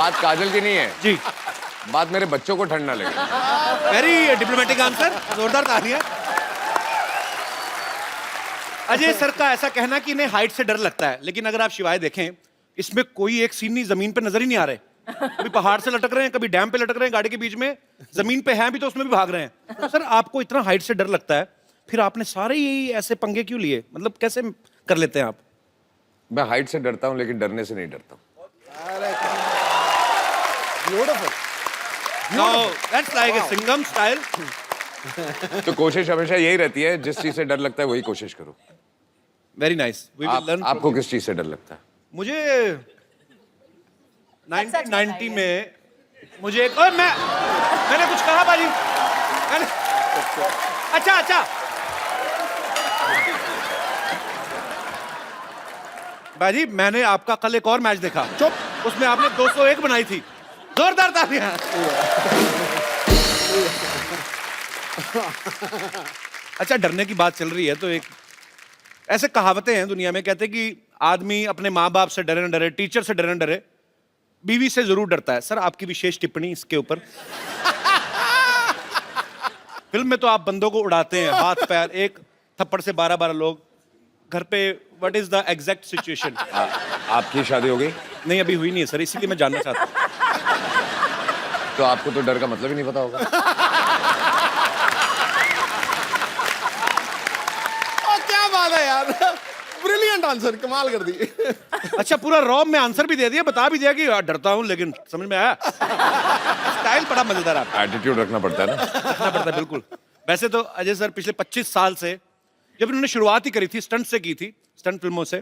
बात काजल की नहीं है जी, बात मेरे बच्चों को ठंड ना लगे। वेरी डिप्लोमेटिक आंसर, जोरदार तालियां। अजय सर का ऐसा कहना कि इन्हें हाइट से डर लगता है, लेकिन अगर आप शिवाय देखें, इसमें कोई एक सीन नहीं, जमीन पे नजर ही नहीं आ रहे। कभी पहाड़ से लटक रहे हैं, कभी डैम पे लटक रहे हैं गाड़ी के बीच में, जमीन पे हैं भी तो उसमें भी भाग रहे हैं। तो सर आपको इतना हाइट से डर लगता है, फिर आपने सारे ही ऐसे पंगे क्यों लिए? मतलब कैसे कर लेते हैं आप? मैं हाइट से डरता हूँ लेकिन डरने से नहीं डरता। No, that's like a Singham style. तो कोशिश हमेशा यही रहती है, जिस चीज से डर लगता है वही कोशिश करो। Very nice. We will learn. आपको किस चीज से डर लगता है? मुझे 1990 में मुझे एक और मैंने कुछ कहा बाजी, अच्छा बाजी, मैंने आपका कल एक और मैच देखा, चुप, उसमें आपने 201 बनाई थी। जोरदार तालियां। अच्छा, डरने की बात चल रही है तो एक ऐसे कहावतें हैं दुनिया में, कहते हैं कि आदमी अपने माँ बाप से डरे न डरे, टीचर से डरे न डरे, बीवी से जरूर डरता है। सर आपकी विशेष टिप्पणी इसके ऊपर। फिल्म में तो आप बंदों को उड़ाते हैं, हाथ पैर, एक थप्पड़ से 12-12 लोग। घर पे what is the exact situation? आपकी शादी हो गई? नहीं, अभी हुई नहीं है सर, इसीलिए मैं जानना चाहता हूँ। तो आपको तो डर का मतलब ही नहीं पता होगा। क्या बात है यार, ब्रिलियंट आंसर, कमाल कर दी। अच्छा, पूरा रॉब में आंसर भी दे दिया, बता भी दिया कि यार डरता हूँ, लेकिन समझ में आया। स्टाइल बड़ा मजेदार है। एटीट्यूड रखना पड़ता है ना। रखना पड़ता है, बिल्कुल। वैसे तो अजय सर पिछले 25 साल से, जब इन्होंने शुरुआत ही करी थी स्टंट से की थी, स्टंट फिल्मों से,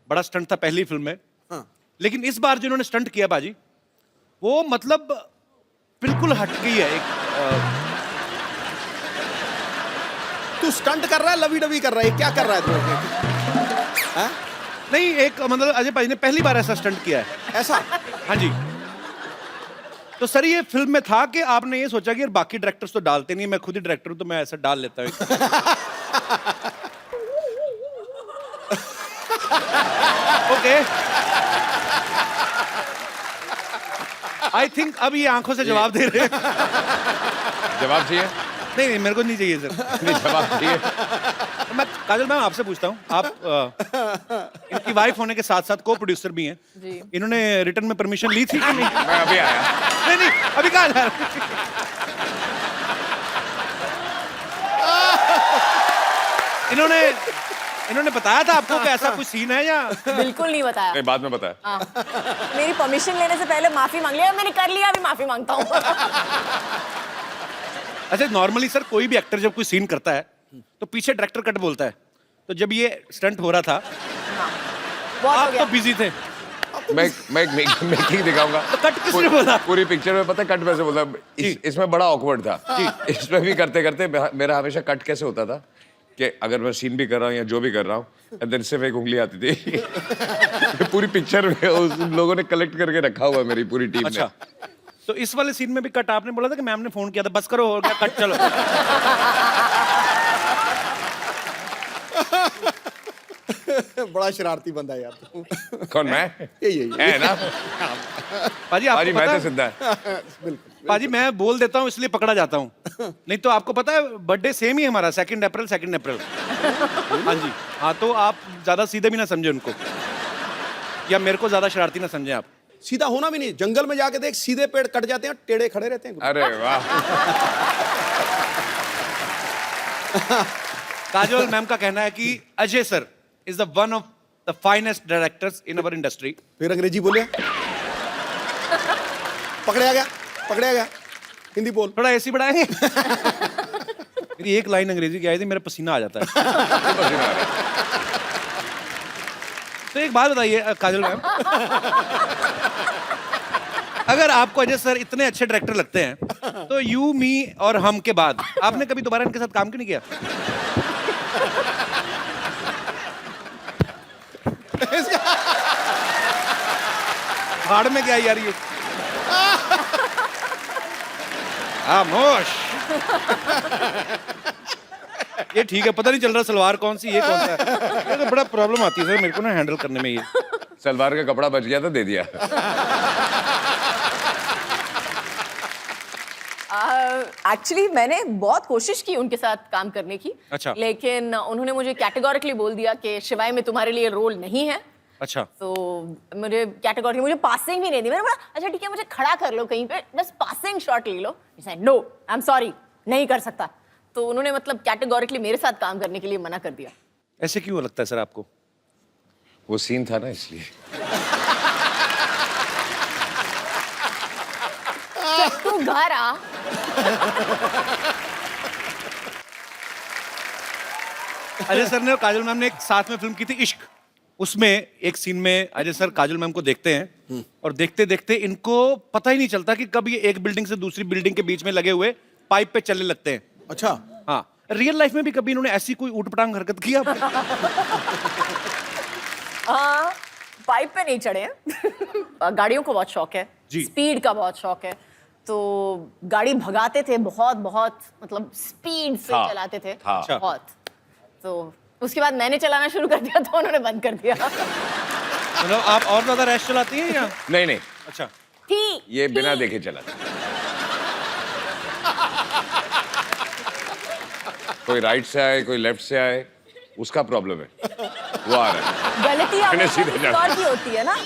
बड़ा स्टंट था पहली फिल्म में। हाँ। लेकिन इस बार जो इन्होंने स्टंट किया बाजी, वो मतलब बिल्कुल हट गई है। एक तू स्टंट कर रहा है, लवी डवी कर रहा है, क्या कर रहा है तू? हाँ? नहीं, एक मतलब अजय भाई ने पहली बार ऐसा स्टंट किया है। ऐसा? हाँ जी। तो सर ये फिल्म में था कि आपने ये सोचा कि यार बाकी डायरेक्टर्स तो डालते नहीं, मैं खुद ही डायरेक्टर हूं तो मैं ऐसा डाल लेता हूँ। ओके, आई थिंक अब ये आंखों से जवाब दे रहे हैं। जवाब चाहिए? नहीं, मेरे को नहीं चाहिए सर। नहीं, जवाब चाहिए। मैं काजल मैम आपसे पूछता हूँ, आप इनकी वाइफ होने के साथ साथ को प्रोड्यूसर भी हैं जी। इन्होंने रिटर्न में परमिशन ली थी कि नहीं? मैं अभी आया। नहीं, अभी कहाँ जा रहे? इन्होंने बताया था आपको कि ऐसा कुछ सीन है या? बिल्कुल नहीं बताया। नहीं, बाद में बताया। हाँ। मेरी परमिशन लेने से पहले माफी मांग लिया, मैंने कर लिया, अभी माफी मांगता हूँ। अच्छा, नॉर्मली सर कोई भी एक्टर जब कोई सीन करता है तो पीछे डायरेक्टर कट बोलता है, तो जब ये स्टंट हो रहा था बहुत हो आप गया। तो बिजी थे, मैं एक मेकिंग दिखाऊंगा। तो कट किसने बोला? पूरी पिक्चर में पता है कट कैसे बोला? इसमें बड़ा ऑकवर्ड था। इसमें भी करते करते मेरा हमेशा कट कैसे होता था कि अगर मैं सीन भी कर रहा हूँ या जो भी कर रहा हूँ, देन सिर्फ एक उंगली आती थी। पूरी पिक्चर में उन लोगों ने कलेक्ट करके रखा हुआ मेरी पूरी टीम ने। अच्छा, तो इस वाले सीन में भी कट आपने बोला था कि मैम ने फोन किया था, बस करो हो गया कट, चलो। बड़ा शरारती बंदा है यार तू। कौन, मैं? यही है ना? पाजी आपको पाजी मैं पता तो है, सिद्धा है। बिल्कुल। पाजी मैं बोल देता हूँ इसलिए पकड़ा जाता हूँ, नहीं तो आपको पता है बर्थडे सेम ही है हमारा, 2 अप्रैल। हाँ जी, हाँ, तो आप ज्यादा सीधे भी ना समझे उनको, या मेरे को ज्यादा शरारती ना समझे आप। सीधा होना भी नहीं, जंगल में जाके देख, सीधे पेड़ कट जाते हैं, टेढ़े खड़े रहते हैं। अरे वाह। काजोल मैम का कहना है कि Ajay sir is the one of the finest directors in our industry. फिर अंग्रेजी बोले, पकड़या गया। हिंदी बोल। थोड़ा एसी बढ़ाएंगे? मेरी एक लाइन अंग्रेजी की आई थी, मेरा पसीना आ जाता है। तो एक बात बताइए काजल मैम, अगर आपको अजय सर इतने अच्छे डायरेक्टर लगते हैं तो यू, मी और हम के बाद आपने कभी दोबारा इनके साथ काम क्यों नहीं किया? भाड़ में क्या यार ये? खामोश। ये ठीक है, पता नहीं चल रहा सलवार कौन सी ये कौन सा है। ये तो बड़ा प्रॉब्लम आती है सर मेरे को ना हैंडल करने में ये। सलवार का कपड़ा बच गया तो दे दिया। एक्चुअली मैंने बहुत कोशिश की उनके साथ काम करने की, अच्छा। लेकिन उन्होंने मुझे कैटेगोरिकली बोल दिया कि शिवाय में तुम्हारे लिए रोल नहीं है। अच्छा। तो मुझे कैटेगोरिकली मुझे पासिंग भी नहीं दी। मैंने बोला अच्छा ठीक है, मुझे खड़ा कर लो कहीं पे, बस पासिंग शॉट ले लो। नो आई एम सॉरी, नहीं कर सकता। तो उन्होंने मतलब कैटेगोरिकली मेरे साथ काम करने के लिए मना कर दिया। ऐसे क्यों लगता है सर आपको? वो सीन था ना इसलिए। तू घर आ। अजय सर ने और काजल मैम ने एक साथ में फिल्म की थी इश्क। उसमें एक सीन में अजय सर काजल मैम को देखते हैं और देखते देखते इनको पता ही नहीं चलता कि कब ये एक बिल्डिंग से दूसरी बिल्डिंग के बीच में लगे हुए पाइप पे चलने लगते हैं। अच्छा। हाँ, रियल लाइफ में भी कभी इन्होंने ऐसी कोई ऊटपटांग हरकत की आपने? हाँ, पाइप पे नहीं चढ़े हैं। गाड़ियों को बहुत शौक है, जी। स्पीड का बहुत शौक है, तो गाड़ी भगाते थे बहुत बहुत, मतलब स्पीड से हाँ, चलाते थे हाँ। बहुत। तो उसके बाद मैंने चलाना शुरू कर दिया तो उन्होंने बंद कर दिया। मतलब आप और ज्यादा रैश चलाती हैं या? नहीं नहीं, अच्छा। ये बिना देखे चला था। कोई राइट से आए, कोई लेफ्ट से आए, उसका प्रॉब्लम है, वो आ रहा है। गलती मैंने आपको सीधे किसी जाना। और की होती है ना।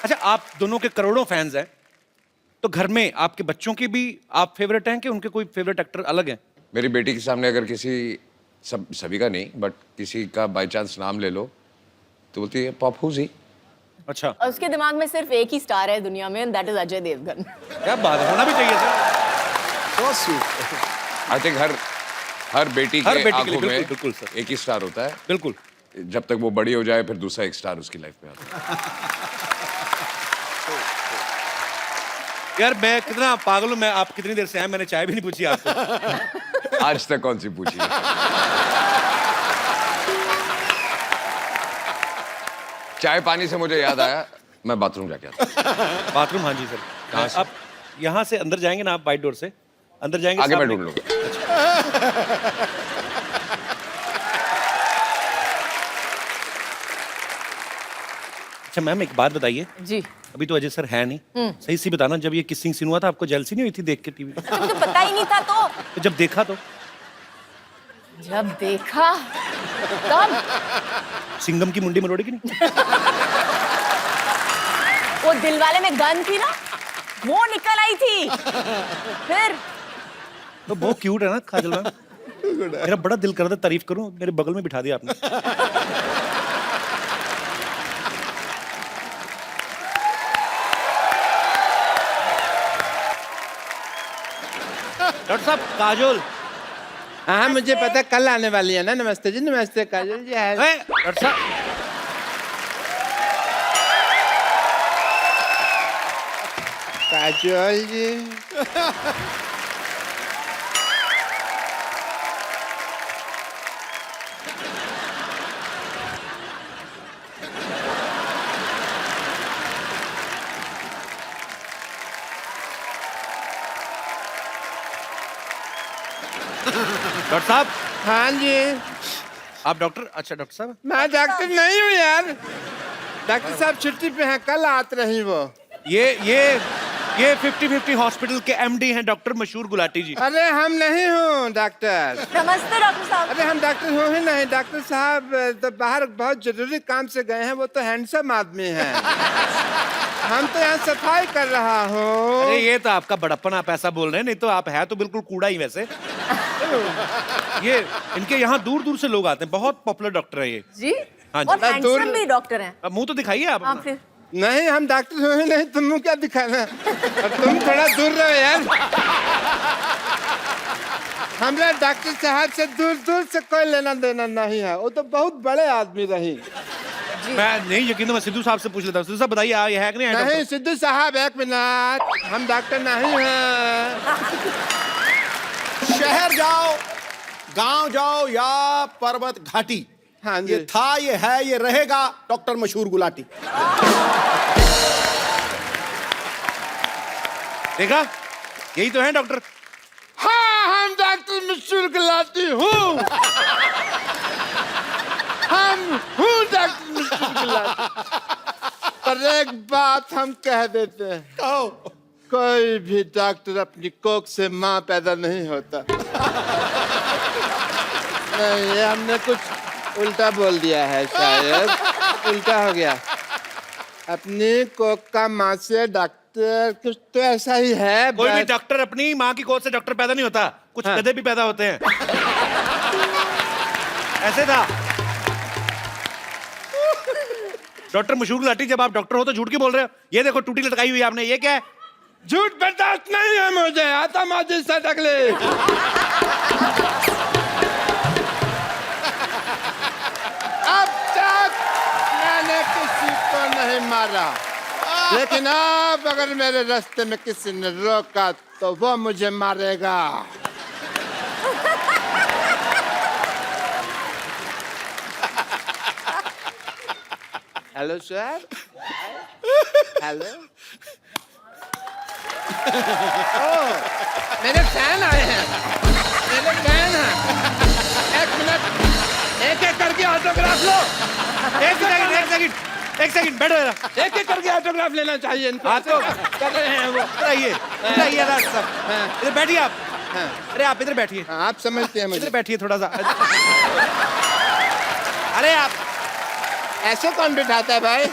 अच्छा, आप दोनों के करोड़ों फैंस हैं, तो घर में आपके बच्चों के भी आप फेवरेट हैं कि उनके कोई फेवरेट एक्टर अलग हैं? मेरी बेटी के सामने अगर किसी, सभी का नहीं बट किसी का बाय चांस नाम ले लो तो बोलती है पप्पू जी। अच्छा। और उसके दिमाग में सिर्फ एक ही स्टार है दुनिया में, दैट इज अजय देवगन। क्या बात है, होना भी चाहिए sir. So sweet. I think हर बेटी हर के बेटी के लिए, आंखों बिल्कुल, में बिल्कुल सर। एक ही स्टार होता है। बिल्कुल। जब तक वो बड़ी हो जाए फिर दूसरा एक स्टार उसकी लाइफ में आता है। यार मैं कितना पागल हूं, मैं आप कितनी देर से हैं, मैंने चाय भी नहीं पूछी आपको। आज तक कौन सी पूछी है? चाय पानी से मुझे याद आया, मैं बाथरूम जाके आता। बाथरूम? हाँ जी सर। कहाँ से? आप यहाँ से अंदर जाएंगे ना, आप बाइट डोर से अंदर जाएंगे, आगे मैं सामने- ढूंढ लूंगा। अच्छा मैम, एक बात बताइए, जी। अभी तो अजय सर है नहीं, सही सी बताना, जब ये किसिंग सीन हुआ था आपको जेलसी नहीं हुई थी देख के टीवी? मुझे तो पता ही नहीं था। तो जब देखा तो जब देखा तब सिंघम की मुंडी मरोड़ी की नहीं? वो दिलवाले में गन थी ना, वो निकल आई थी। फिर तो बहुत क्यूट है ना काजल मैम। मेरा बड़ा दिल कर रहा था तारीफ करूं, मेरे बगल में बिठा दिया आपने। डॉक्टर साहब, काजोल। हाँ मुझे पता, कल आने वाली है ना। नमस्ते जी। नमस्ते काजल जी। है डॉक्टर साहब, काजल जी। डॉक्टर साहब, हाँ जी। आप डॉक्टर? अच्छा डॉक्टर साहब, मैं डॉक्टर नहीं हूँ यार। डॉक्टर साहब छुट्टी पे हैं, कल आते रही वो। ये 50-50 हॉस्पिटल के एमडी हैं डॉक्टर मशहूर गुलाटी जी। अरे हम नहीं हूँ डॉक्टर। नमस्ते डॉक्टर साहब। अरे हम डॉक्टर हो ही नहीं। डॉक्टर साहब तो बाहर बहुत जरूरी काम से गए हैं, वो तो हैंडसम आदमी हैं। हम तो यहाँ सफाई कर रहा हूँ। अरे ये तो आपका बड़प्पन, आप ऐसा बोल रहे हैं, नहीं तो आप है तो बिल्कुल कूड़ा ही वैसे। ये इनके यहाँ दूर दूर से लोग आते हैं, बहुत पॉपुलर डॉक्टर है ये। जी। हाँ जी। और दूर- हैंडसम भी डॉक्टर हैं। अब मुंह तो दिखाइए आप हाँ अपना। फिर नहीं हम डॉक्टर हो ही नहीं, तुम क्या दिखाना। और तुम थोड़ा दूर रहो यार। हमरा डॉक्टर साहब से दूर दूर से कोई लेना देना नहीं है, वो तो बहुत बड़े आदमी रही। मैं नहीं यकीन, तो मैं सिद्धू साहब से पूछ लेता हूँ। सिद्धू साहब बताइए, ये है कि नहीं है नहीं डॉक्टर? सिद्धू साहब एक मिनट, हम डॉक्टर नहीं हैं। शहर जाओ, गांव जाओ या पर्वत घाटी, हाँ जी। ये था, ये है, ये रहेगा डॉक्टर मशहूर गुलाटी। देखा, यही तो है डॉक्टर। हाँ हम डॉक्टर मशहूर गुलाटी हूँ। हम हूँ डॉक्टर मशहूर गुलाटी। पर एक बात हम कह देते हैं, कहो। कोई भी डॉक्टर अपनी कोख से माँ पैदा नहीं होता। नहीं, ये हमने कुछ उल्टा बोल दिया है, शायद उल्टा हो गया। अपनी कोख का माँ से डॉक्टर, कुछ तो ऐसा ही है। कोई भी डॉक्टर अपनी माँ की गोद से डॉक्टर पैदा नहीं होता, कुछ गधे भी पैदा होते हैं। ऐसे था। डॉक्टर मशहूर गुलाटी, जब आप डॉक्टर हो तो झूठ क्यों बोल रहे हो? ये देखो टूटी लटकाई हुई आपने, ये क्या है? झूठ बर्दाश्त नहीं है मुझे, आता माजिद से तकलीफ। अब तक मैंने किसी को नहीं मारा, लेकिन अब अगर मेरे रास्ते में किसी ने रोका तो वो मुझे मारेगा। Hello sir. हेलो। मेरे फैन आए हैं, मेरे फैन हैं। एक मिनट, एक एक करके ऑटोग्राफ लो। एक सेकंड बैठो जरा। एक एक करके ऑटोग्राफ लेना चाहिए इनको। हाँ तो कर रहे हैं वो। इधर राज साहब, इधर बैठिए आप। अरे आप इधर बैठिए, हाँ, आप समझते हैं मुझे। इधर बैठिए थोड़ा सा। अरे आप ऐसे कौन बिठाता है भाई?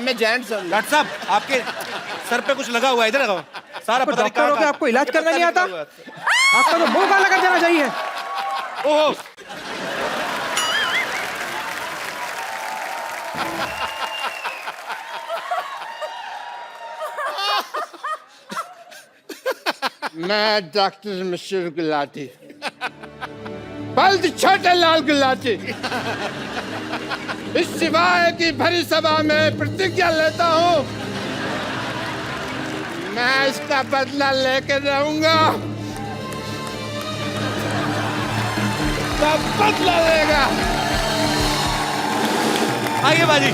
मैं जेंट्स हूँ। डॉक्टर साहब, आपके सर पे कुछ लगा हुआ है, इधर लगाओ। सारा पता नहीं डॉक्टर हो के आपको इलाज करना नहीं आता? आपका तो मुंह काला कर देना चाहिए। ओहो, मैं डॉक्टर मशहूर गुलाटी, बल्द छोटे लाल गुलाटी, इस सिवाय की भरी सभा में प्रतिज्ञा लेता हूँ, मैं इसका बदला लेकर रहूंगा। सब बदला लेगा। आइए बाजी।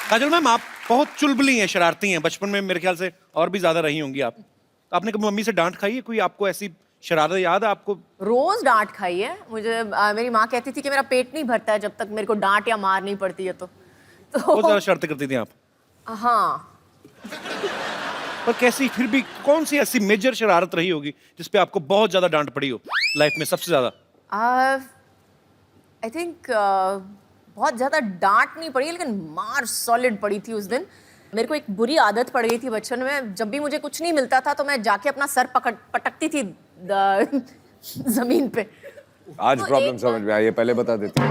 काजल मैम, आप बहुत चुलबुली हैं, शरारती हैं। बचपन में मेरे ख्याल से और भी ज्यादा रही होंगी आप। आपने कभी मम्मी से डांट खाई है? कोई आपको ऐसी शरारत याद है आपको? रोज डांट खाई है मुझे। मेरी माँ कहती थी कि मेरा पेट नहीं भरता है जब तक मेरे को डांट या मार नहीं पड़ती है तो बहुत ज्यादा शरारतें करती थी आप। हाँ। पर कैसी, फिर भी कौन सी ऐसी मेजर शरारत रही होगी जिसपे आपको बहुत ज्यादा डांट पड़ी हो लाइफ में, सबसे ज्यादा? आई थिंक बहुत ज्यादा डांट नहीं पड़ी, लेकिन मार सॉलिड पड़ी थी उस दिन। मेरे को एक बुरी आदत पड़ गई थी बचपन में, जब भी मुझे कुछ नहीं मिलता था तो मैं जाके अपना सर पटकती थी जमीन पे। आज तो प्रॉब्लम एक समझ में आई है, पहले बता देते।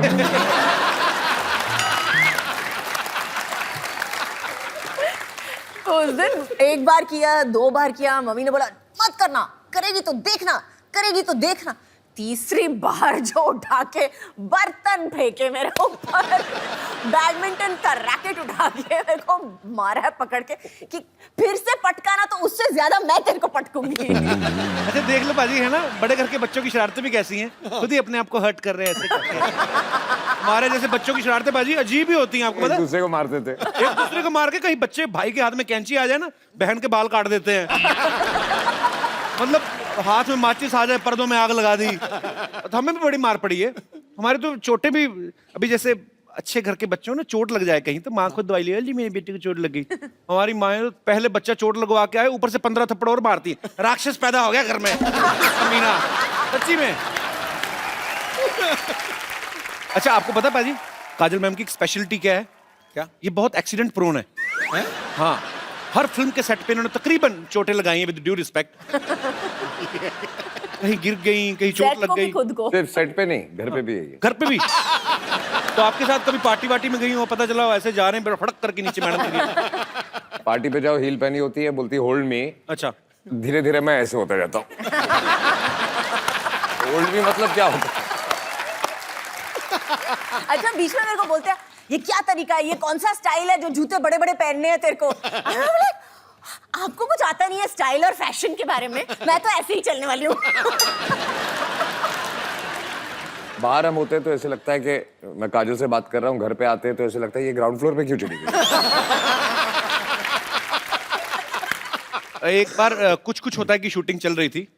तो उस दिन एक बार किया, 2 बार किया, मम्मी ने बोला मत करना, करेगी तो देखना, करेगी तो देखना। तीसरी बार जो उठा के बर्तन फेंके मेरे ऊपर, बैडमिंटन का रैकेट उठा के मेरे को मारा है पकड़ के कि फिर से पटकाना तो उससे ज्यादा मैं तेरे को पटकूंगी। अच्छा देख लो बाजी, है ना, बड़े घर के बच्चों की शरारतें भी कैसी हैं, खुद ही अपने आप को हर्ट कर रहे हैं ऐसे करके। हमारे जैसे बच्चों की शरारतें बाजी अजीब ही होती हैं, आपको पता एक है? दूसरे को मारते थे। एक दूसरे को मार के, कहीं बच्चे भाई के हाथ में कैंची आ जाए ना, बहन के बाल काट देते हैं। मतलब हाथ में माचिस आ जाए, पर्दों में आग लगा दी। तो हमें भी बड़ी मार पड़ी है। हमारे तो चोटें भी, अभी जैसे अच्छे घर के बच्चों ने चोट लग जाए कहीं तो माँ खुद दवाई ले जी मेरी बेटी को चोट लग गई। हमारी माँ तो पहले बच्चा चोट लगवा के आए, ऊपर से 15 थप्पड़ और मारती। राक्षस पैदा हो गया घर में। मीना, सच्ची में। अच्छा आपको पता पाजी, काजल मैम की एक स्पेशलिटी क्या है? क्या? ये बहुत एक्सीडेंट प्रोन है। हाँ, हर फिल्म के सेट पे इन्होंने तकरीबन चोटें लगाई हैं, विद ड्यू रिस्पेक्ट। कहीं गिर गई, कहीं चोट लग गई। खुद को सिर्फ सेट पे नहीं, घर पे भी है ये। घर पे भी। तो आपके साथ कभी पार्टी वार्टी में गई हो, पता चला हो ऐसे जा रहे हैं, फड़क करके नीचे मैडम गिरी? पार्टी पे जाओ, हील पहनी होती है, बोलती होल्ड मी। अच्छा, धीरे धीरे मैं ऐसे होता जाता हूँ। होल्ड मी मतलब क्या होता है? अच्छा बीच में मेरे को बोलते हैं ये क्या तरीका है, ये कौन सा स्टाइल है जो जूते बड़े बड़े पहनने हैं तेरे को? आपको कुछ आता नहीं है स्टाइल और फैशन के बारे में, मैं तो ऐसे ही चलने वाली हूँ। बाहर हम होते हैं तो ऐसे लगता है कि मैं काजल से बात कर रहा हूँ, घर पे आते हैं तो ऐसे लगता है ये ग्राउंड फ्लोर पे क्यों चली गई? एक बार कुछ कुछ होता है कि शूटिंग चल रही थी,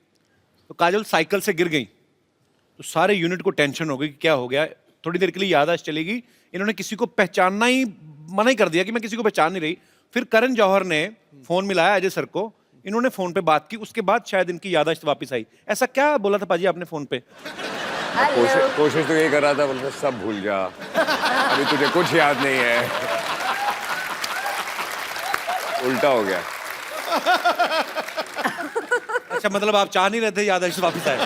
तो काजल साइकिल से गिर गई, तो सारे यूनिट को टेंशन हो गई कि क्या हो गया, थोड़ी देर के लिए याददाश्त चलेगी, इन्होंने किसी को पहचानना ही मना ही कर दिया कि मैं किसी को पहचान नहीं रही। फिर करण जौहर ने फोन मिलाया अजय सर को, इन्होंने फोन पे बात की, उसके बाद शायद इनकी याददाश्त वापस आई। ऐसा क्या बोला था पाजी आपने फोन पे? कोशिश तो यही कर रहा था, बोलता सब भूल जा, अभी तुझे कुछ याद नहीं है। उल्टा हो गया। अच्छा, मतलब आप चाह नहीं रहे थे याददाश्त वापस आए?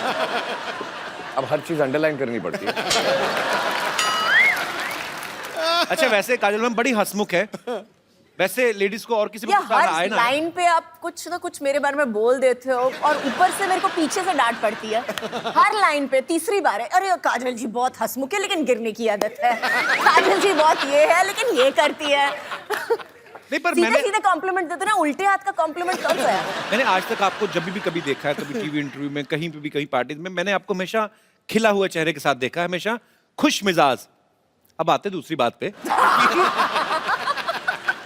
अब हर चीज अंडरलाइन करनी पड़ती है। अच्छा, वैसे काजल मैम बड़ी हंसमुख है, वैसे लेडीज को और किसी को या गुस्सा आए हर ना? लाइन पे आप कुछ ना कुछ मेरे बारे में बोल देते हो और ऊपर से मेरे को पीछे से डांट पड़ती है हर लाइन पे। तीसरी बार है, अरे काजल जी बहुत हंसमुख है लेकिन गिरने की आदत है, काजल जी बहुत ये है लेकिन ये करती है। नहीं, पर सीधे सीधे कॉम्प्लीमेंट देते ना, उल्टे हाथ का कॉम्प्लीमेंट कौन सा है? मैंने आज तक आपको जब भी कभी देखा है, कभी टीवी इंटरव्यू में, कहीं पे भी, कहीं पार्टी में, मैंने आपको हमेशा खिला हुआ चेहरे के साथ देखा है, हमेशा खुश मिजाज। अब आते दूसरी बात पे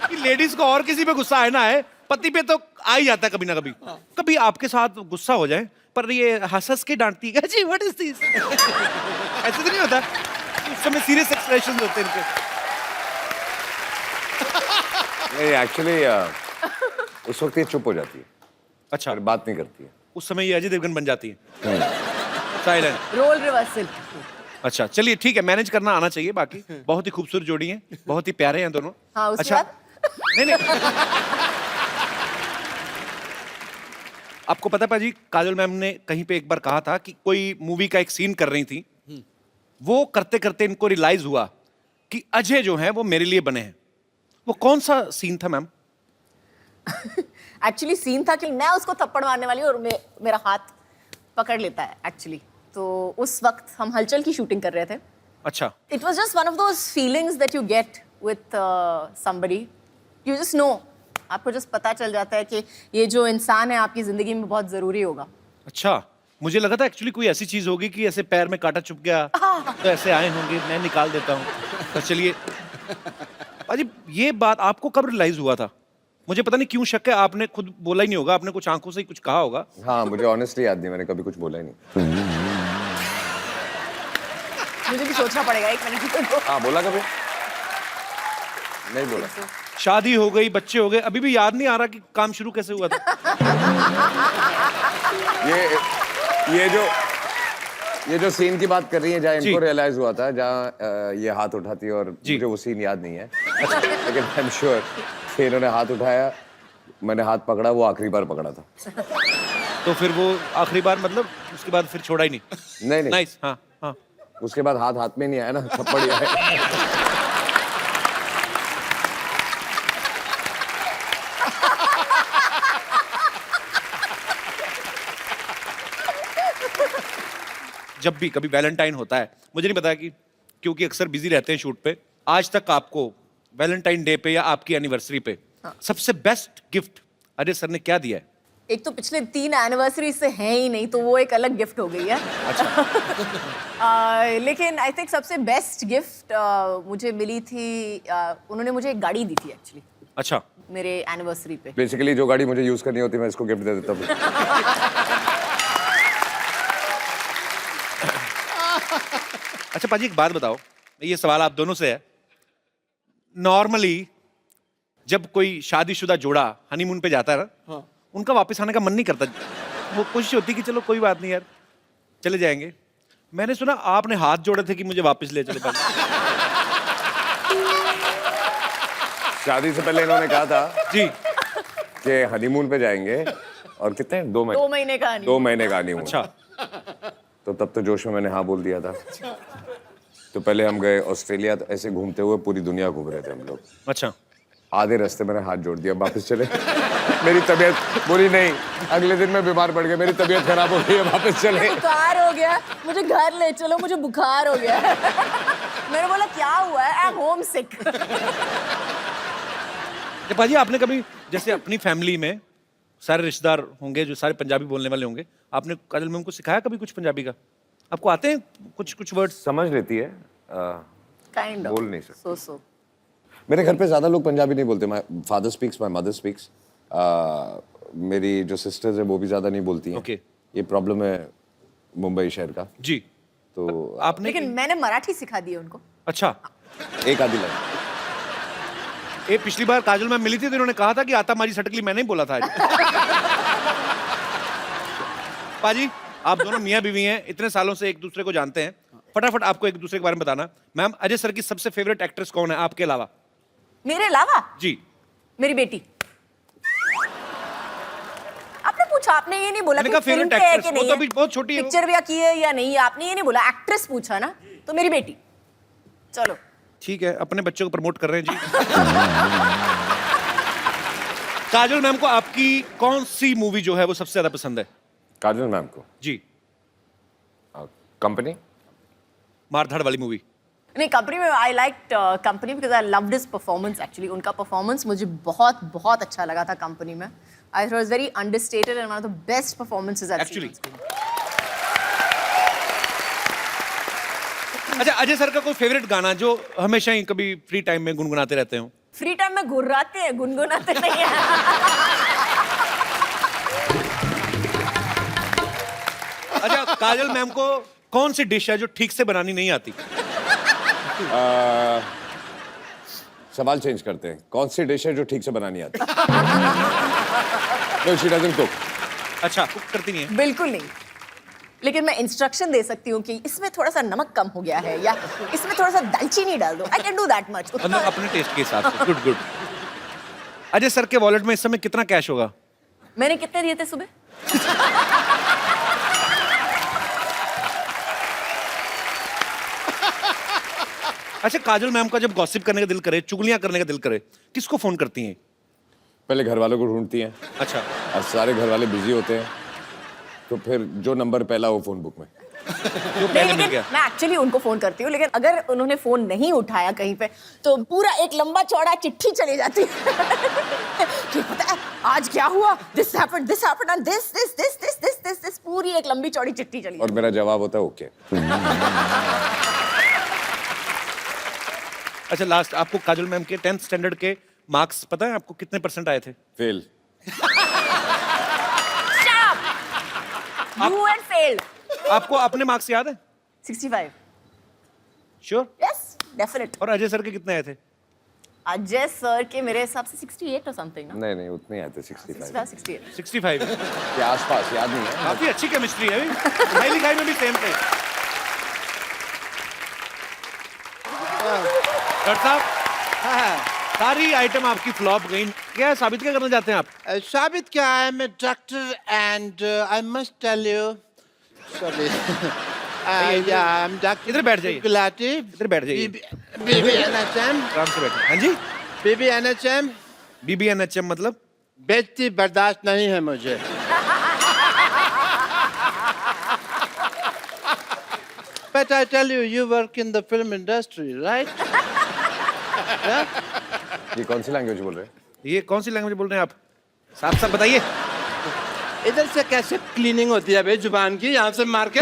कि लेडीज को और किसी पे गुस्सा आए ना आए, पति पे तो आ ही जाता है कभी ना कभी। कभी आपके साथ गुस्सा हो जाए पर ये हंस हंस के डांटती है, जी व्हाट इज दिस, ऐसे तो नहीं होता? उस समय सीरियस एक्सप्रेशंस होते हैं इनके। नहीं, एक्चुअली उस वक्त ये चुप हो जाती है, अच्छा, फिर बात नहीं करती है। उस समय ये अजय देवगन बन जाती है, साइलेंट। Role reversal. अच्छा, चलिए ठीक है, मैनेज करना आना चाहिए। बाकी बहुत ही खूबसूरत जोड़ी है, बहुत ही प्यारे हैं दोनों। हाँ, उसके अच्छा, बाद? नहीं आपको पता पाजी, काजल मैम ने कहीं पे एक बार कहा था कि कोई मूवी का एक सीन कर रही थी, वो करते करते इनको रियलाइज हुआ कि अजय जो है वो मेरे लिए बने हैं। वो कौन सा सीन था मैम? एक्चुअली सीन था कि मैं उसको थप्पड़ मारने वाली हूँ और मेरा हाथ पकड़ लेता है एक्चुअली। तो उस वक्त हम हलचल की शूटिंग कर रहे थे। अच्छा, it was just one of those feelings that you get with somebody, you just know, आपको जस्ट पता चल जाता है कि ये जो इंसान है आपकी जिंदगी में बहुत जरूरी होगा। अच्छा, मुझे लगा था एक्चुअली कोई ऐसी चीज होगी कि ऐसे पैर में कांटा चुभ गया तो ऐसे आए होंगे, मैं निकाल देता हूँ। तो चलिए पाजी, ये बात आपको कब रियलाइज हुआ था? मुझे पता नहीं क्यों शक है, आपने खुद बोला ही नहीं होगा, आपने कुछ आंखों से ही कुछ कहा होगा। हाँ, मुझे ऑनेस्टली याद नहीं, मैंने कभी कुछ बोला ही नहीं। मुझे भी सोचना पड़ेगा एक मिनट। हाँ, बोला कभी नहीं बोला। शादी हो गई, बच्चे हो गए, अभी भी याद नहीं आ रहा कि काम शुरू कैसे हुआ था। ये जो सीन की बात कर रही है, जहाँ जी। इनको रियलाइज हुआ था, जहाँ ये हाथ उठाती है, और मुझे वो सीन याद नहीं है, लेकिन आई एम श्योर कि इन्होंने हाथ उठाया, मैंने हाथ पकड़ा, वो आखिरी बार पकड़ा था। तो फिर वो आखिरी बार मतलब उसके बाद फिर छोड़ा ही नहीं? नहीं। नाइस। हाँ हाँ, उसके बाद हाथ हाथ में नहीं आया ना, थप्पड़ ही आया। जब भी कभी वैलेंटाइन होता है, मुझे नहीं पता कि क्योंकि अक्सर बिजी रहते हैं शूट पे, आज तक आपको वैलेंटाइन डे पे या आपकी एनिवर्सरी पे सबसे बेस्ट गिफ्ट अजय सर ने क्या दिया है? एक तो पिछले 3 एनिवर्सरी से है ही नहीं, तो वो एक अलग गिफ्ट हो गई है। लेकिन आई थिंक सबसे बेस्ट गिफ्ट मुझे मिली थी, उन्होंने मुझे एक गाड़ी दी थी एक्चुअली। अच्छा, मेरे एनिवर्सरी पे। बेसिकली जो गाड़ी मुझे यूज करनी होती है, मैं इसको गिफ्ट दे देता हूँ। अच्छा पाजी, एक बात बताओ, ये सवाल आप दोनों से है। नॉर्मली जब कोई शादीशुदा जोड़ा हनीमून पे जाता है ना, उनका वापस आने का मन नहीं करता, वो कोशिश होती कि चलो कोई बात नहीं यार, चले जाएंगे। मैंने सुना आपने हाथ जोड़े थे कि मुझे वापस ले चले पाए। शादी से पहले इन्होंने कहा था जी, कि हनीमून पे जाएंगे, और कितने 2 महीने 2 महीने का नहीं। 2 महीने का हनीमून। अच्छा, तो तब तो जोश में मैंने हाँ बोल दिया था। तो पहले हम गए ऑस्ट्रेलिया, तो ऐसे घूमते हुए पूरी दुनिया घूम रहे थे हम लोग। अच्छा, आधे रास्ते मैंने हाथ जोड़ दिया, वापस चले। मेरी तबीयत बुरी नहीं, अगले दिन मैं बीमार पड़ गया, मेरी तबीयत खराब हो गई है, वापस चले। बुखार हो गया, मुझे घर ले चलो, मुझे बुखार हो गया। मैंने बोला क्या हुआ है? आई एम होम सिक। पाजी आपने कभी जैसे अपनी फैमिली में सारे रिश्तेदार होंगे जो सारे पंजाबी बोलने वाले होंगे, आपने काजल मैम को सिखाया कभी कुछ पंजाबी का? आपको आते हैं कुछ वर्ड्स? समझ लेती है, काइंड ऑफ बोल नहीं सकते। सो मेरे घर पे ज्यादा लोग पंजाबी नहीं बोलते। My father speaks, my mother speaks. मेरी जो सिस्टर्स है वो भी ज्यादा नहीं बोलती हैं। ओके। ये प्रॉब्लम है मुंबई शहर का। जी तो आपने लेकिन मैंने मराठी सिखा दी है उनको। अच्छा एक आधी लाइन। ये पिछली बार काजल मैम मिली थी तो इन्होंने कहा था कि आता मारी सटकली मैंने ही बोला था पाजी आप दोनों मियां बीवी हैं, इतने सालों से एक दूसरे को जानते हैं, फटाफट आपको एक दूसरे के बारे में बताना। मैम अजय सर की सबसे फेवरेट एक्ट्रेस कौन है आपके अलावा? मेरे अलावा जी मेरी बेटी। आपने पूछा, आपने ये नहीं बोला मैंने कि कहा फिल्म favorite पे है actress, कि वो नहीं तो है, अभी बहुत छोटी है वो। पिक्चर भी की है या नहीं, आपने ये नहीं बोला, एक्ट्रेस पूछा ना, तो मेरी बेटी। चलो ठीक है, अपने बच्चों को प्रमोट कर रहे हैं जी। काजल मैम को आपकी कौन सी मूवी जो है वो सबसे ज्यादा पसंद है? काजल मैम को जी कंपनी। मारधाड़ वाली मूवी। नहीं, कंपनी में I like company because I loved his performance. Actually उनका परफॉर्मेंस मुझे बहुत बहुत अच्छा लगा था कंपनी में। I thought was very understated and one of the best performances I Actually. अच्छा अजय सर का कोई फेवरेट गाना जो हमेशा ही कभी फ्री टाइम में गुनगुनाते रहते हो? फ्री टाइम में गुर्राते हैं, गुनगुनाते नहीं हैं। अच्छा काजल मैम को कौन सी डिश है जो ठीक से बनानी नहीं आती? सवाल चेंज करते हैं, कौन सी डिश है जो ठीक से बनानी आती? No, she doesn't cook. अच्छा कुक करती नहीं है? बिल्कुल नहीं, लेकिन मैं इंस्ट्रक्शन दे सकती हूँ कि इसमें थोड़ा सा नमक कम हो गया है या इसमें थोड़ा सा दालचीनी डाल दो। I can do that much. मतलब अपने टेस्ट के हिसाब से। Good good. अजय सर के वॉलेट में इस समय कितना कैश होगा? मैंने कितने दिए थे सुबह? अच्छा काजल मैम का जब गॉसिप करने का दिल करे, चुगलियां करने का दिल करे, किसको फोन करती हैं? पहले घर वालों को ढूंढती हैं अच्छा और सारे घर वाले बिजी होते हैं, तो फिर जो नंबर पहला हो फोन बुक में। जो नहीं, पहले मिल लेकिन गया। मैं एक्चुअली उनको फोन करती हूँ, लेकिन अगर उन्होंने फोन नहीं उठाया कहीं पे तो पूरा एक लंबा चौड़ा चिट्ठी चली जाती है कि पता है आज क्या हुआ, दिस हैपेंड एंड दिस, पूरी एक लंबी चौड़ी चिट्ठी चली और मेरा जवाब होता है ओके। अच्छा लास्ट आपको काजल मैम के 10th स्टैंडर्ड के मार्क्स पता है आपको कितने % आए थे? फेल। You and failed. आपको अपने मार्क्स याद है? 65। श्योर? Yes definite. और अजय सर के कितने आए थे? अजय सर के मेरे हिसाब से 68 और समथिंग ना। नहीं उतने आए थे, 65 68। 65। के आसपास, याद नहीं है। काफी अच्छी केमिस्ट्री है पढ़ाई लिखाई में भी सेम थे। डॉक्टर साहब सारी आइटम आपकी फ्लॉप गई, क्या साबित क्या करना चाहते हैं आप? साबित क्या है, मैं doctor and I must tell you sorry या आई एम डॉक्टर। इधर बैठ जाइए। गुलाटी इधर बैठ जाइए। बीबी एनएचएम। आराम से बैठिए। हाँ जी बीबी एनएचएम। BBNHM मतलब? बेइज्जती बर्दाश्त नहीं है मुझे। But I tell you, you work in the film industry, right? Yeah? ये कौन सी लैंग्वेज बोल रहे हैं? ये कौन सी लैंग्वेज बोल रहे हैं आप? साफ साफ बताइए। इधर से कैसे क्लीनिंग होती है भाई जुबान की, यहाँ से मार के?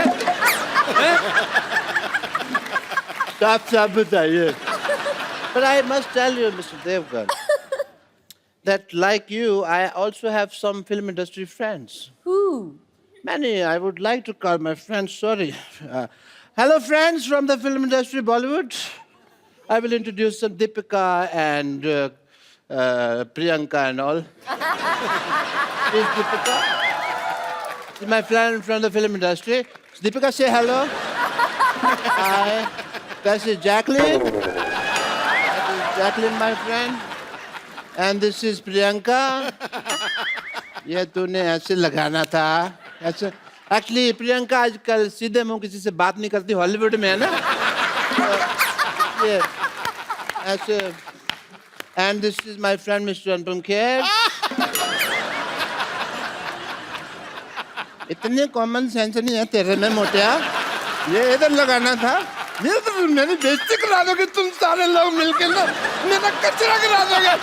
साफ साफ बताइए। But I must tell you, Mr. Devgan, that like you, I also have some film industry friends. Who? Many. I would like to call my friends. Sorry. Hello, friends from the film industry, Bollywood. I will introduce some Deepika and Priyanka and all. Is Deepika? She's my friend from the film industry. Deepika, say hello. Hi. This is Jacqueline. That is Jacqueline, my friend. And this is Priyanka. ये तूने ऐसे लगाना था ऐसे। Actually Priyanka आजकल सीधे मुंह किसी से बात नहीं करती, हॉलीवुड में है ना, ये ऐसे। And this is my friend Mister Anupam Kher. इतने कॉमन सेंस नहीं है तेरे में मोटिया, ये इधर लगाना था। ये तो मेरी बेइज्जती करा दोगे तुम सारे लोग मिलके ना, मेरा कचरा करा दोगे।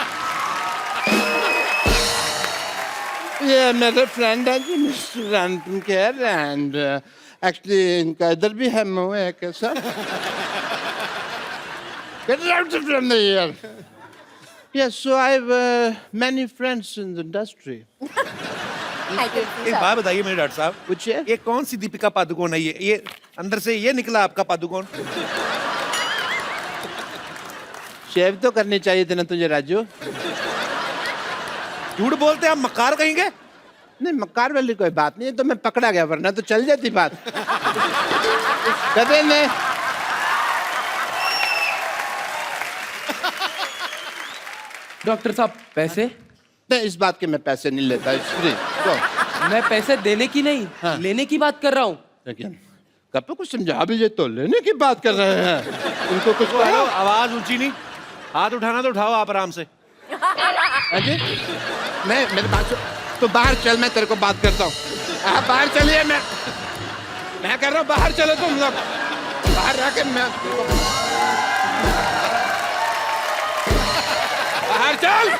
ये मेरे फ्रेंड है जी Mister Anupam Kher, and actually इनका इधर भी है मुंह है कैसा। Get out from here. Yes, so I have many friends in the industry. एक बात बताइए मेरे डॉक्टर साहब, पूछिए। ये कौन सी दीपिका पादुकोण है? ये अंदर से ये निकला आपका पादुकोण? शेव तो करनी चाहिए थी ना तुझे राजू। झूठ बोलते हैं आप, मक्कार कहेंगे? नहीं, मक्कार वाली कोई बात नहीं है, तो मैं पकड़ा गया, वरना तो चल जाती बात। कदे ने डॉक्टर साहब पैसे? नहीं, इस बात के मैं पैसे नहीं लेता, इट्स फ्री। मैं पैसे देने की नहीं, हाँ। लेने की बात कर रहा हूँ। लेकिन कब को कुछ समझा भी, ये तो लेने की बात कर रहे हैं। उनको कुछ हेलो, कहो। आवाज ऊंची नहीं, हाथ उठाना तो उठाओ आप आराम से। अजय, मैं मेरे बात तो बाहर चल, मैं तेरे को बात करता हूँ। आप बाहर चलिए, मैं कर रहा हूँ, बाहर चलो तुम लोग, बाहर रह के मैं बाहर चल,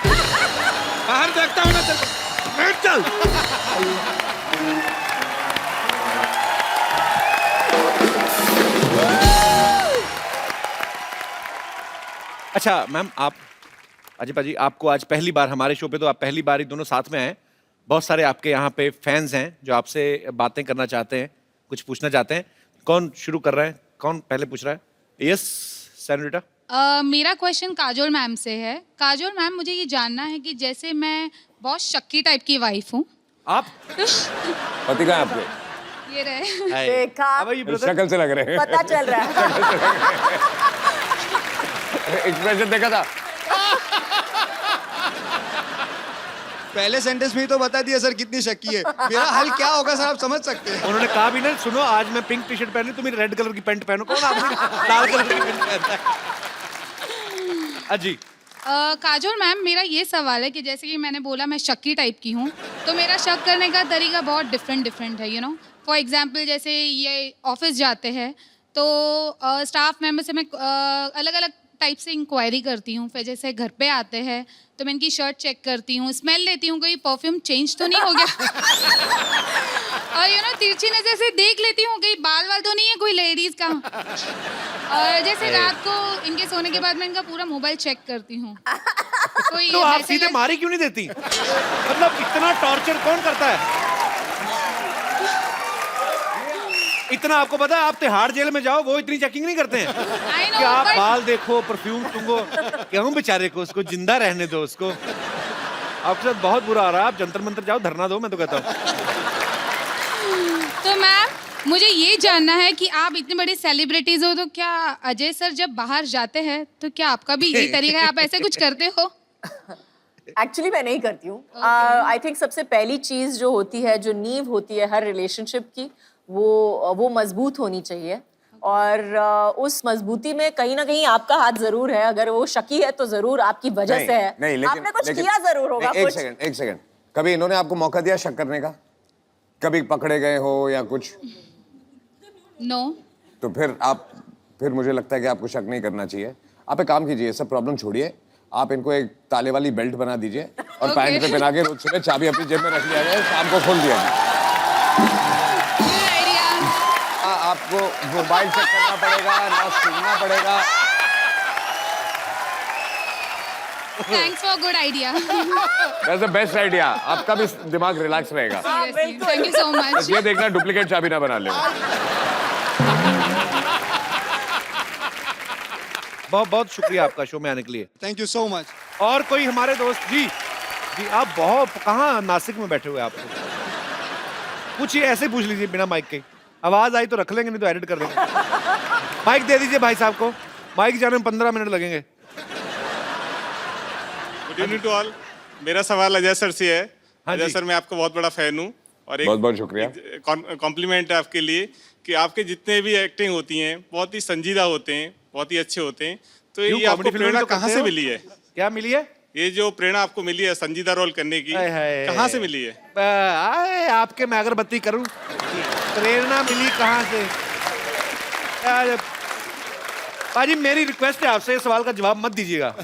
बाहर देखता हूँ ना तेरे को। बैठ चल। अच्छा मैम, आप अजय पाजी, आपको आज पहली बार हमारे शो पे, तो आप पहली बार ही दोनों साथ में आए। बहुत सारे आपके यहाँ पे फैंस हैं जो आपसे बातें करना चाहते हैं, कुछ पूछना चाहते हैं। कौन शुरू कर रहा है? कौन पहले पूछ रहा है? Yes senorita. मेरा क्वेश्चन काजोल मैम से है। काजोल मैम, मुझे ये जानना है कि जैसे मैं बहुत शक्की टाइप की वाइफ हूँ। आप पति कहाँ है आपके? ये रहे। देखा, अब ये ब्रदर, शक्ल से लग रहे हैं। पता चल रहा है। एक्सप्रेशन देखा था? पहले सेंटेंस में ही तो बता दिया सर कितनी शक्की है। मेरा हल क्या होगा सर, आप समझ सकते हैं। उन्होंने कहा भी ना, सुनो आज मैं पिंक टी शर्ट पहनी, तुम रेड कलर की पैंट पहनो। कौन आदमी लाल कलर की पैंट पहनता है? अजी काजोल मैम, मेरा ये सवाल है कि जैसे कि मैंने बोला मैं शक्की टाइप की हूँ, तो मेरा शक करने का तरीका बहुत डिफरेंट है, यू नो। फॉर एग्जाम्पल, जैसे ये ऑफिस जाते हैं तो स्टाफ मेंबर से मैं अलग अलग टाइप से इंक्वायरी करती हूँ। फिर जैसे घर पे आते हैं तो मैं इनकी शर्ट चेक करती हूँ, स्मेल लेती हूँ, कोई परफ्यूम चेंज तो नहीं हो गया। और यू नो, तिरछी नजर से देख लेती हूँ कहीं बाल वाल तो नहीं है कोई लेडीज का। और जैसे रात को इनके सोने के बाद मैं इनका पूरा मोबाइल चेक करती हूँ। कोई तो आप मैसेज- सीधे मारी क्यों नहीं देती? मतलब इतना टॉर्चर कौन करता है? इतना आपको पता है, आप तिहाड़ जेल में जाओ, वो इतनी चेकिंग नहीं करते हैं I know, कि आप but- बाल देखो, परफ्यूम सूंघो। क्यों बेचारे को, उसको जिंदा रहने दो उसको। आपके साथ बहुत बुरा आ रहा है, आप जंतर मंतर जाओ, धरना दो, मैं तो कहता हूँ। तो मैम, मुझे ये जानना है कि आप इतने बड़े सेलिब्रिटीज हो, तो क्या अजय सर जब बाहर जाते हैं तो क्या आपका भी यही तरीका है, आप ऐसे कुछ करते हो? एक्चुअली मैं नहीं करती हूँ। आई थिंक सबसे पहली चीज जो होती है, जो नींव होती है हर रिलेशनशिप की, वो मजबूत होनी चाहिए। और उस मजबूती में कहीं ना कहीं आपका हाथ जरूर है। अगर वो शकी है तो जरूर आपकी वजह से है। नहीं, लेकिन आपने कुछ लेकिन- किया जरूर होगा। नहीं, कुछ एक सेकंड। कभी इन्होंने आपको मौका दिया शक करने का? कभी पकड़े गए हो या कुछ? नो। तो फिर मुझे लगता है कि आपको शक नहीं करना चाहिए। आप एक काम कीजिए, सब प्रॉब्लम छोड़िए, आप इनको एक ताले वाली बेल्ट बना दीजिए और पैंट पे पहना के रोज सुबह चाबी अपनी जेब में रख लिया जाए, शाम को खोल दिया जाए। आपको मोबाइल चेक करना पड़ेगा ना, सुनना पड़ेगा। Thanks for good idea. That's the best idea. आपका भी दिमाग रिलैक्स रहेगा। Thank you so much. ये देखना डुप्लीकेट चाबी ना बना ले। बहुत बहुत शुक्रिया आपका शो में आने के लिए। Thank you so much. और कोई हमारे दोस्त? जी जी, आप बहुत कहाँ नासिक में बैठे हुए? आपको पूछिए, ऐसे पूछ लीजिए बिना माइक के। आवाज आई तो रख लेंगे, नहीं तो एडिट कर देंगे। माइक दे दीजिए भाई साहब को। माइक जाने में 15 मिनट लगेंगे। Good evening to all. मेरा सवाल अजय सर से है। हाँ अजय जी। सर, मैं आपका बहुत बड़ा फैन हूँ और बहुत बहुत शुक्रिया। कॉम्प्लीमेंट है आपके लिए कि आपके जितने भी एक्टिंग होती हैं बहुत ही संजीदा होते हैं, बहुत ही अच्छे होते हैं। तो क्यों, ये आपको कॉमेडी फिल्म प्रेरणा तो कहाँ करते से हो? मिली है? क्या मिली है? ये जो प्रेरणा आपको मिली है संजीदा रोल करने की, हाय हाय। कहाँ से मिली है? आए आपके मैं अगरबत्ती करूं, प्रेरणा मिली कहाँ से? पाजी, मेरी रिक्वेस्ट है आपसे, इस सवाल का जवाब मत दीजिएगा।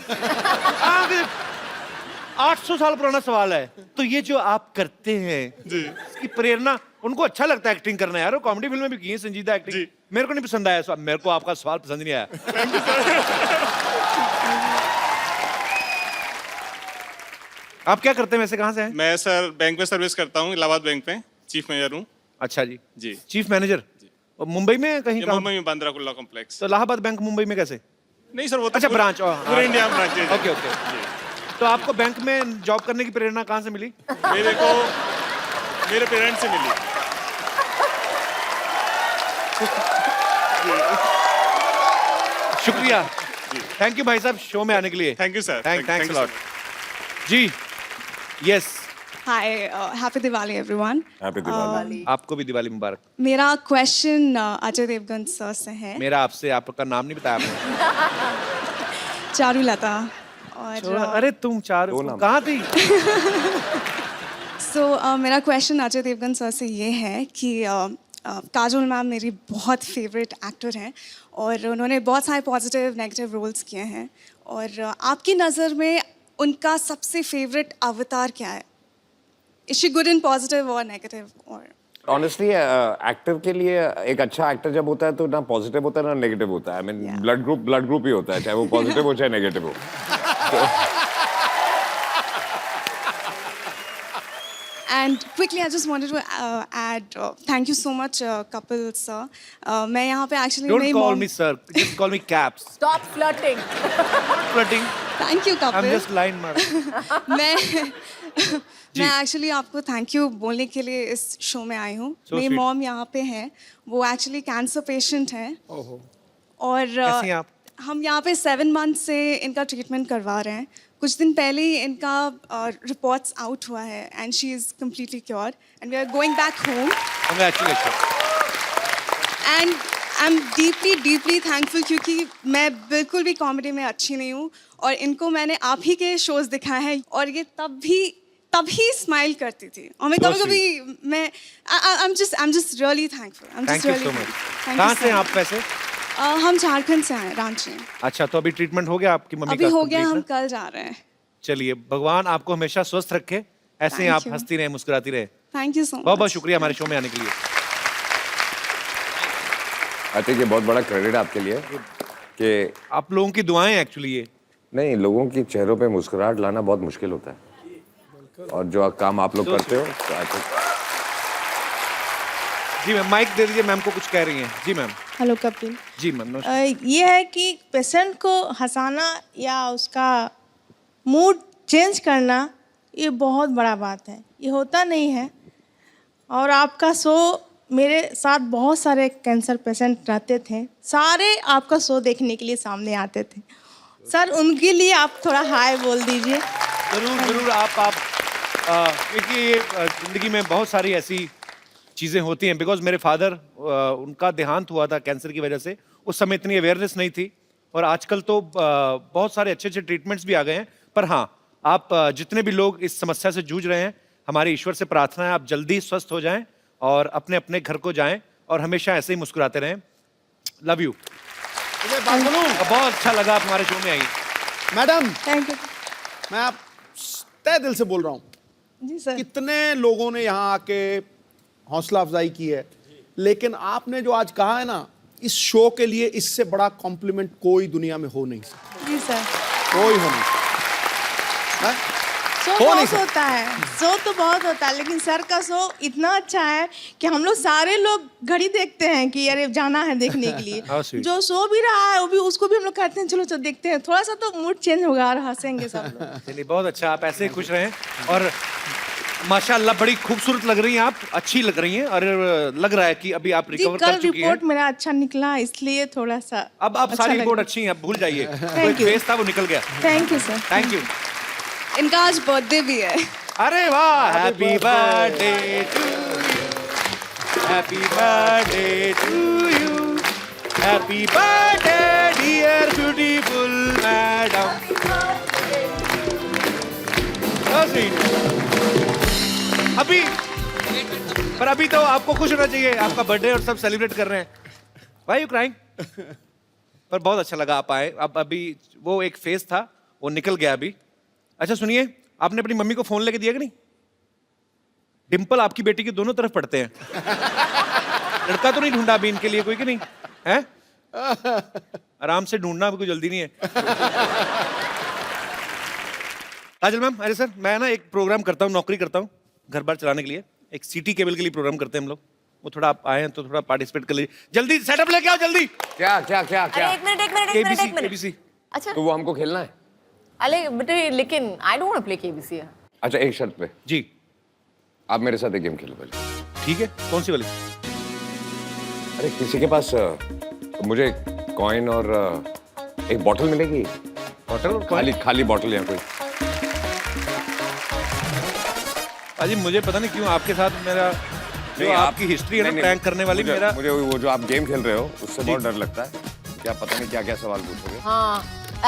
800 साल पुराना सवाल है। तो ये जो आप करते हैं इसकी प्रेरणा, उनको अच्छा लगता है एक्टिंग करना यार, वो कॉमेडी फिल्म में भी की है संजीदा एक्टिंग। मेरे को नहीं पसंद आया सवाल, मेरे को आपका सवाल पसंद नहीं आया। आप क्या करते हैं वैसे, कहाँ से हैं? मैं सर बैंक में सर्विस करता हूँ, इलाहाबाद बैंक में चीफ मैनेजर हूँ। अच्छा जी, जी। Chief manager. और मुंबई में कहीं ये काम? मुंबई में बांद्रा कुर्ला कॉम्प्लेक्स। तो इलाहाबाद बैंक मुंबई में कैसे? नहीं सर, वो तो अच्छा, पूरे- ब्रांच। पूरे इंडिया में ब्रांच है। Okay okay. तो आपको बैंक में जॉब करने की प्रेरणा कहाँ से मिली? मेरे को मेरे पेरेंट्स से मिली। शुक्रिया, थैंक यू भाई साहब शो में आने के लिए। Thank you sir. Thanks lot ji. Yes, Hi, happy Diwali everyone. Happy Diwali. आपको भी दिवाली मुबारक। मेरा क्वेश्चन अजय देवगन सर से है। मेरा आपसे, आपका नाम नहीं बताया आपने। चारुलता। और अरे तुम चार कहाँ थी? मेरा क्वेश्चन अजय देवगन सर से ये है कि काजोल मैम मेरी बहुत फेवरेट एक्टर हैं और उन्होंने बहुत सारे पॉजिटिव नेगेटिव रोल्स किए हैं और आपकी नज़र में उनका सबसे फेवरेट अवतार क्या है? Is she good in positive or negative or? Honestly actor के लिए एक अच्छा एक्टर जब होता है तो ना पॉजिटिव होता है ना नेगेटिव होता है। आई मीन ब्लड ग्रुप ही होता है, चाहे वो पॉजिटिव हो चाहे नेगेटिव हो। And quickly, I just wanted to add, thank you so much, Kapil sir. मैं यहाँ पे actually Don't मेरी call mom. me sir, just call me Caps. Stop flirting. Flirting. Thank you, I'm Kapil. just line मार। मैं actually आपको thank you बोलने के लिए इस शो में आई हूँ। So मेरी sweet. मॉम यहाँ पे है, वो एक्चुअली कैंसर पेशेंट हैं और कैसी हैं आप? हम यहाँ पे 7 मंथ से इनका ट्रीटमेंट करवा रहे हैं। कुछ दिन पहले ही इनका रिपोर्ट्स आउट हुआ है and she is completely cured and we are going back home Congratulations. And I am deeply thankful क्योंकि मैं बिल्कुल भी कॉमेडी में अच्छी नहीं हूँ और इनको मैंने आप ही के शोज दिखाए हैं और ये तभी स्माइल करती थी और मैं कभी कभी मैं I am just really thankful. Thank you so much. कहाँ से हैं आप वैसे? हम झारखंड से हैं, रांची। अच्छा, तो अभी ट्रीटमेंट हो गया आपकी मम्मी अभी का? हो गया, complete हम ना? कल जा रहे हैं। चलिए, भगवान आपको हमेशा स्वस्थ रखे, ऐसे ही Thank आप you. हंसती रहे, मुस्कुराती रहे। Thank you so much. बहुत बहुत शुक्रिया हमारे शो में आने के लिए। आई थिंक ये बहुत बड़ा क्रेडिट आपके लिए कि आप लोगों की दुआएं एक्चुअली ये। नहीं, लोगों की चेहरों पे मुस्कुराहट लाना बहुत मुश्किल होता है और जो काम आप लोग करते हो तो I think जी मैम, माइक दे दीजिए, मैम को कुछ कह रही हैं। जी मैम। हेलो कपिल। जी मैम, नमस्कार। ये है कि पेशेंट को हंसाना या उसका मूड चेंज करना ये बहुत बड़ा बात है, ये होता नहीं है। और आपका शो, मेरे साथ बहुत सारे कैंसर पेशेंट रहते थे, सारे आपका शो देखने के लिए सामने आते थे। सर उनके लिए आप थोड़ा हाय बोल दीजिए। जरूर जरूर। आप क्योंकि ये जिंदगी में बहुत सारी ऐसी चीज़ें होती हैं। बिकॉज मेरे फादर, उनका देहांत हुआ था कैंसर की वजह से, उस समय इतनी अवेयरनेस नहीं थी और आजकल तो बहुत सारे अच्छे अच्छे ट्रीटमेंट्स भी आ गए हैं। पर हाँ, आप जितने भी लोग इस समस्या से जूझ रहे हैं, हमारे ईश्वर से प्रार्थना है आप जल्दी स्वस्थ हो जाएं और अपने अपने घर को जाएं और हमेशा ऐसे ही मुस्कुराते रहें। Love you. बहुत अच्छा लगा आप हमारे शो में आई। Madam, thank you. मैं आप तहे दिल से बोल रहा हूँ, जी सर। कितने लोगों ने यहाँ आके हौसला अफजाई की है, लेकिन आपने जो आज कहा है ना, इस शो के लिए इससे बड़ा कॉम्प्लीमेंट कोई दुनिया में हो नहीं सकता। जी सर। कोई हो नहीं सकता। हैं? शो हो नहीं बहुत सकता। होता है, शो तो बहुत होता है, लेकिन सर का शो इतना अच्छा है कि हम लोग सारे लोग घड़ी देखते हैं कि अरे जाना है देखने के लिए। How sweet. जो शो भी रहा है वो भी, उसको भी हम लोग कहते हैं चलो चलो देखते हैं, थोड़ा सा तो मूड चेंज होगा और हंसेंगे सब लोग। चलिए, बहुत अच्छा, आप ऐसे ही खुश रहें और माशाल्लाह बड़ी खूबसूरत लग रही हैं आप, अच्छी लग रही हैं और लग रहा है कि अभी आप जी, रिकवर कल कर चुकी हैं। रिपोर्ट मेरा अच्छा निकला इसलिए थोड़ा सा अब अच्छा सारी लग रिपोर्ट रहा। अच्छी हैं, अब भूल जाइए। तो एक Thank you. फेस था वो निकल गया। Thank you sir. Thank you. इनका आज बर्थडे भी है। अरे वाह, happy birthday to you, happy birthday to you, happy birthday dear beautiful madam. अभी पर अभी तो आपको खुश होना चाहिए, आपका बर्थडे और सब सेलिब्रेट कर रहे हैं। Why you crying? पर बहुत अच्छा लगा आप आए। अब अभी वो एक फेस था वो निकल गया अभी। अच्छा सुनिए, आपने अपनी मम्मी को फोन लेके दिया कि नहीं? डिंपल आपकी बेटी के दोनों तरफ पड़ते हैं। लड़का तो नहीं ढूंढा अभी इनके लिए कोई कि नहीं है? आराम से ढूंढना, अभी कोई जल्दी नहीं है। काजल मैम, अरे सर मैं ना एक प्रोग्राम करता हूँ, नौकरी करता हूँ घर बार चलाने के लिए, एक सिटी केबल के लिए प्रोग्राम करते हैं हम लोग, वो थोड़ा आप आए हैं तो थोड़ा पार्टिसिपेट कर लीजिए, जल्दी सेटअप लेके आओ जल्दी। क्या क्या क्या अरे क्या? एक मिनट केबीसी। अच्छा तो वो हमको खेलना है? अरे बेटे लेकिन I don't want to play KBC. अच्छा एक शर्त पे, जी आप मेरे साथ एक गेम खेलो पहले। ठीक है, कौन सी वाली? अरे किसी के पास मुझे कॉइन और एक बॉटल मिलेगी? होटल खाली खाली बॉटल या कोई? अजी मुझे पता नहीं क्यों आपके साथ मेरा जो आपकी हिस्ट्री है ना प्रैंक करने वाली, मेरा मुझे वो जो आप गेम खेल रहे हो उससे बहुत डर लगता है, क्या पता नहीं क्या क्या सवाल पूछोगे। हाँ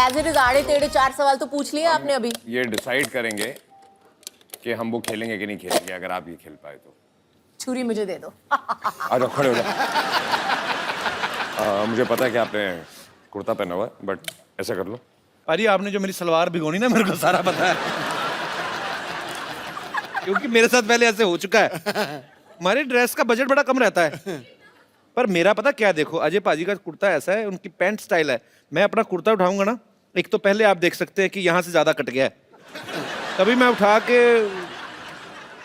एज इट इज आड़े टेढ़े 4 सवाल तो पूछ लिए आपने अभी। ये डिसाइड करेंगे कि हम वो खेलेंगे कि नहीं खेलेंगे, अगर आप ये खेल पाए तो। छुरी मुझे दे दो। आ जाओ, खड़े हो जाओ। मुझे पता है कि आपने कुर्ता पहना हुआ है, बट ऐसा कर लो। अरे आपने जो मेरी सलवार भिगोनी ना, मेरे को सारा पता है क्योंकि मेरे साथ पहले ऐसे हो चुका है। हमारे ड्रेस का बजट बड़ा कम रहता है, पर मेरा पता क्या, देखो अजय पाजी का कुर्ता ऐसा है, उनकी पैंट स्टाइल है, मैं अपना कुर्ता उठाऊंगा ना, एक तो पहले आप देख सकते हैं कि यहाँ से ज्यादा कट गया है, तभी मैं उठा के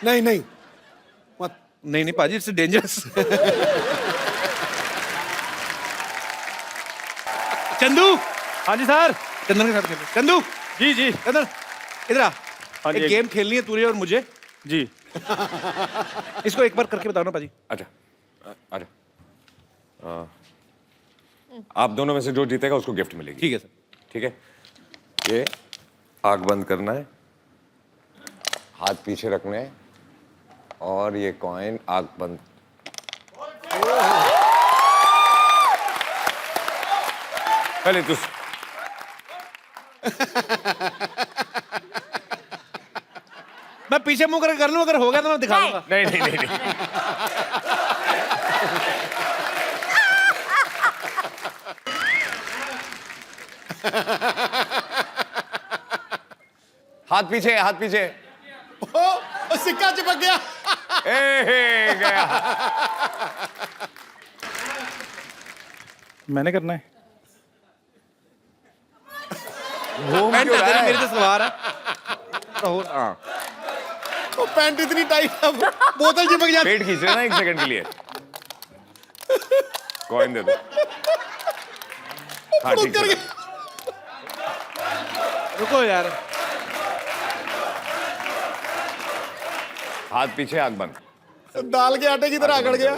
नहीं नहीं मत। नहीं पाजी, इट्स डेंजरस। चंदू, हाँ जी सर। चंदन के साथ खेलो। चंदू, जी जी चंदन इधर आ। हाँ जी, एक गेम खेलनी है तुझे और मुझे, जी। इसको एक बार करके बताओ ना पाजी। अच्छा अच्छा, आप दोनों में से जो जीतेगा उसको गिफ्ट मिलेगी। ठीक है सर। ठीक है, ये आग बंद करना है, हाथ पीछे रखने हैं, और ये कॉइन आग बंद। पहले तू मैं पीछे मुंह करके कर लूं, अगर हो गया तो मैं दिखा दूंगा। नहीं नहीं नहीं, नहीं। हाथ पीछे, हाथ पीछे। ओ, सिक्का चिपक गया। ए गया। मैंने करना है। पैंट है तेरी, मेरी तो सलवार है। तो हाँ, वो पैंट इतनी टाइट है, बोतल चिपक जाती। पेट खींच रहे ना एक सेकंड के लिए। कॉइन दे दो। हाँ ठीक है। रुको यार, हाथ पीछे, आग बंद। दाल के आटे की तरह अकड़ गया।